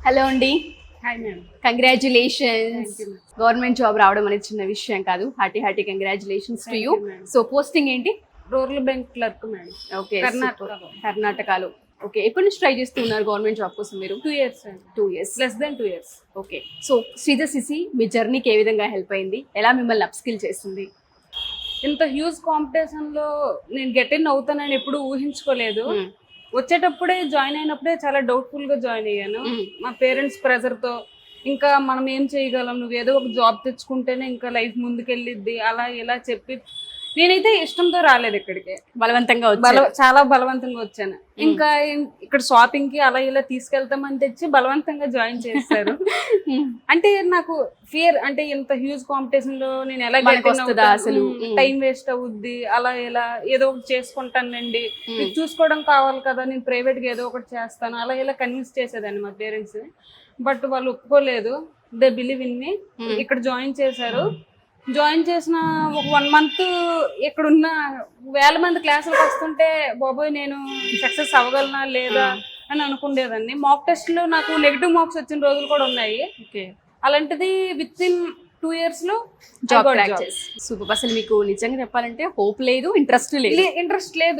Hello అండి, hi ma'am. Congratulations. Thank you, ma'am. Government job రావడం అనేది చిన్న విషయం కాదు. Hearty congratulations to Thank you. you, ma'am. So posting ఏంటి? Rural bank clerk madam. Okay, కర్ణాటకలో. కర్ణాటకలో. ఓకే, ఎప్పటి నుంచి ట్రై చేస్తున్నారు గవర్నమెంట్ జాబ్ కోసం మీరు? 2 years అండి. 2 years. Less than 2 years. Okay, so Sreeja సిసి మీ జర్నీకి ఏ విధంగా హెల్ప్ అయింది? ఎలా మిమ్మల్ని అప్స్కిల్ చేస్తుంది? ఇంత హ్యూజ్ కాంపిటీషన్ లో నేను గెట్ ఇన్ అవుతానని ఎప్పుడు ఊహించుకోలేదు. వచ్చేటప్పుడే జాయిన్ అయినప్పుడే చాలా డౌట్ఫుల్ గా జాయిన్ అయ్యాను. మా పేరెంట్స్ ప్రెజర్ తో ఇంకా మనం ఏం చేయగలం, నువ్వు ఏదో ఒక జాబ్ తెచ్చుకుంటేనే ఇంకా లైఫ్ ముందుకెళ్ళిద్ది అలా ఇలా చెప్పి నేనైతే ఇష్టంతో రాలేదు ఇక్కడికి. బలవంతంగా వచ్చారు. చాలా బలవంతంగా వచ్చాను. ఇంకా ఇక్కడ షాపింగ్ కి అలా ఇలా తీసుకెళ్తామని తెచ్చి బలవంతంగా జాయిన్ చేస్తారు. అంటే నాకు ఫియర్, అంటే ఇంత హ్యూజ్ కాంపిటీషన్ లో నేను ఎలా అసలు టైం వేస్ట్ అవుద్ది, అలా ఇలా ఏదో ఒకటి చేసుకుంటానండి, మీకు చూసుకోవడం కావాలి కదా, నేను ప్రైవేట్ గా ఏదో ఒకటి చేస్తాను అలా ఇలా కన్విన్స్ చేసేదాన్ని మా పేరెంట్స్. బట్ వాళ్ళు ఒప్పుకోలేదు. They believe in me. ఇక్కడ జాయిన్ చేశారు. జాయిన్ చేసిన ఒక 1 month ఇక్కడ ఉన్న 1000 మంది క్లాసులకు వస్తుంటే బాబోయ్ నేను సక్సెస్ అవ్వగలనా లేదా అని అనుకునేదాన్ని. మాక్ టెస్ట్ లో నాకు నెగిటివ్ మార్క్స్ వచ్చిన రోజులు కూడా ఉన్నాయి. అలాంటిది విత్ ఇన్ 2 years లో జాబ్ క్రాక్ చేసి సూపర్. అసలు మీకు నిజంగా చెప్పాలంటే హోప్ లేదు, ఇంట్రెస్ట్ లేదు. ఇంట్రెస్ట్ లేదు.